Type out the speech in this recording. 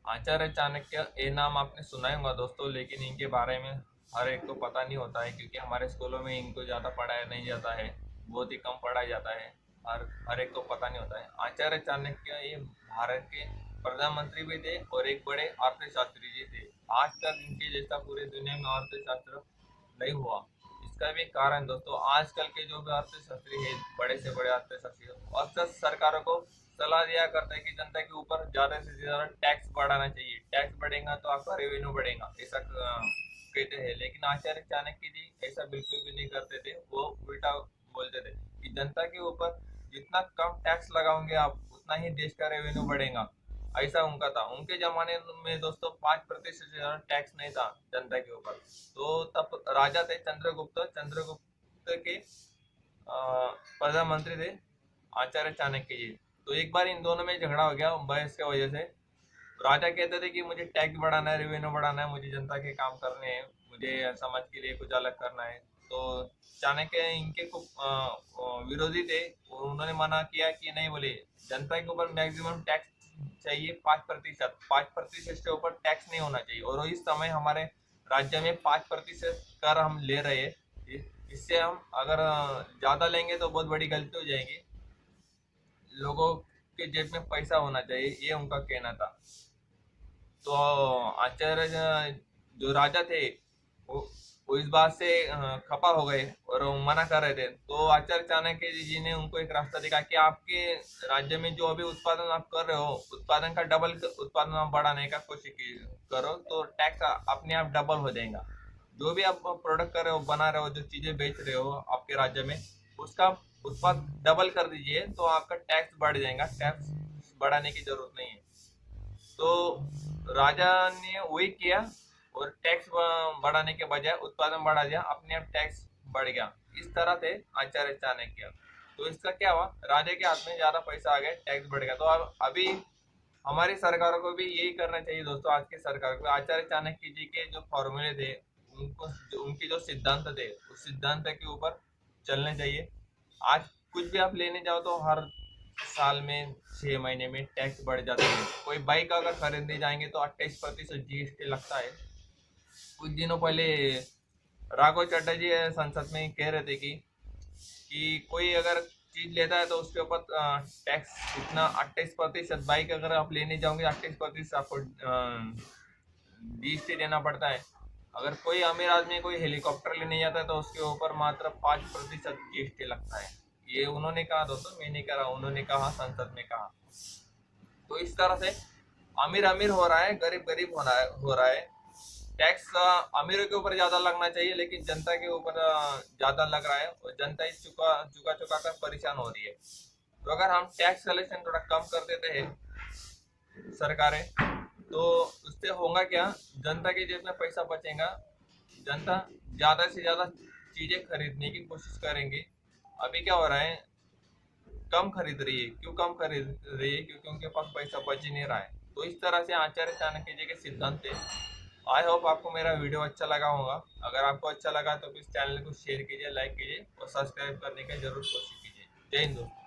आचार्य चाणक्य ये नाम आपने सुना ही होगा दोस्तों, लेकिन इनके बारे में हर एक को पता नहीं होता है क्योंकि हमारे स्कूलों में इनको ज़्यादा पढ़ाया नहीं जाता है, बहुत ही कम पढ़ाया जाता है। हर एक को पता नहीं होता है। आचार्य चाणक्य ये भारत के प्रधानमंत्री भी थे और एक बड़े अर्थशास्त्री जी थे। आज तक इनके जैसा पूरी दुनिया में अर्थशास्त्र नहीं हुआ। इसका भी कारण दोस्तों, आजकल के जो भी अर्थशास्त्री है, बड़े से बड़े अर्थशास्त्री अक्सर सरकारों को सलाह दिया करता है कि जनता के ऊपर ज्यादा से ज्यादा टैक्स बढ़ाना चाहिए, टैक्स बढ़ेगा तो आपका रेवेन्यू बढ़ेगा, ऐसा कहते हैं। लेकिन आचार्य चाणक्य जी ऐसा बिल्कुल भी नहीं करते थे। वो उल्टा बोलते थे कि जनता के ऊपर जितना कम टैक्स लगाओगे आप, उतना ही देश का रेवेन्यू बढ़ेगा। ऐसा उनका था। उनके जमाने में दोस्तों 5% से ज्यादा टैक्स नहीं था जनता के ऊपर। तो तब राजा थे चंद्रगुप्त। चंद्रगुप्त के प्रधानमंत्री थे आचार्य चाणक्य जी। तो एक बार इन दोनों में झगड़ा हो गया बहस की वजह से। राजा कहते थे कि मुझे टैक्स बढ़ाना है, रेवेन्यू बढ़ाना है, मुझे जनता के काम करने हैं, मुझे समाज के लिए कुछ अलग करना है। तो चाणक्य इनके खूब विरोधी थे। उन्होंने मना किया कि नहीं, बोले जनता के ऊपर मैक्सिमम टैक्स चाहिए 5%। 5% से ऊपर टैक्स नहीं होना चाहिए। और इस समय हमारे राज्य में 5% कर हम ले रहे हैं। इससे हम अगर ज्यादा लेंगे तो बहुत बड़ी गलती हो जाएगी। लोगों के जेब में पैसा होना चाहिए, ये उनका कहना था। तो आचार्य जो राजा थे वो, वो इस बात से खपा हो गए और वो मना कर रहे थे। तो आचार्य चाणक्य जी ने उनको एक रास्ता दिखा कि आपके राज्य में जो अभी उत्पादन आप कर रहे हो, उत्पादन का डबल उत्पादन आप बढ़ाने का करो तो टैक्स अपने आप डबल हो जाएगा। जो भी आप प्रोडक्ट कर रहे हो, बना रहे हो, जो चीजें बेच रहे हो आपके राज्य में, उसका उत्पाद डबल कर दीजिए तो आपका टैक्स बढ़ जाएगा। टैक्स बढ़ाने की जरूरत नहीं है। तो राजा ने वही किया और टैक्स बढ़ाने के बजाय उत्पादन बढ़ा दिया, अपने आप टैक्स बढ़ गया। इस तरह थे आचार्य चाणक्य। तो इसका क्या हुआ, राजा के हाथ में ज्यादा पैसा आ गया, टैक्स बढ़ गया। तो अब अभी हमारी सरकारों को भी यही करना चाहिए दोस्तों। आज की सरकार को आचार्य चाणक्य जी के जो फॉर्मूले थे, उनको उनके जो सिद्धांत थे, उस सिद्धांत के ऊपर चलने चाहिए। आज कुछ भी आप लेने जाओ तो हर साल में 6 महीने में टैक्स बढ़ जाता है। कोई बाइक अगर खरीदने जाएंगे तो 28% जीएसटी लगता है। कुछ दिनों पहले राघव चड्ढा जी संसद में कह रहे थे कि कोई अगर चीज लेता है तो उसके ऊपर टैक्स इतना 28%, बाइक अगर आप लेने जाओगे 28% आपको जीएसटी देना पड़ता है। अगर कोई अमीर आदमी कोई हेलीकॉप्टर लेने जाता है तो उसके ऊपर मात्र 5% जीएसटी लगता है। ये उन्होंने कहा दोस्तों, मैं नहीं कहा, उन्होंने कहा, संसद में कहा। तो इस तरह से अमीर अमीर हो रहा है, गरीब गरीब हो रहा है। टैक्स अमीरों के ऊपर ज्यादा लगना चाहिए, लेकिन जनता के ऊपर ज्यादा लग रहा है और जनता इस चुका चुका चुका कर परेशान हो रही है। तो अगर हम टैक्स कलेक्शन थोड़ा कम कर देते हैं सरकारें, तो उससे होगा क्या, जनता की जेब में पैसा बचेगा। जनता ज्यादा से ज्यादा चीजें खरीदने की कोशिश करेंगे। अभी क्या हो रहा है, कम खरीद रही है। क्यों कम खरीद रही है? क्योंकि उनके पास पैसा बच ही नहीं रहा है। तो इस तरह से आचार्य चाणक्य जी के सिद्धांत थे। आई होप आपको मेरा वीडियो अच्छा लगा होगा। अगर आपको अच्छा लगा तो प्लीज चैनल को शेयर कीजिए, लाइक कीजिए और सब्सक्राइब करने की जरूर कोशिश कीजिए। जय हिंद दोस्तों।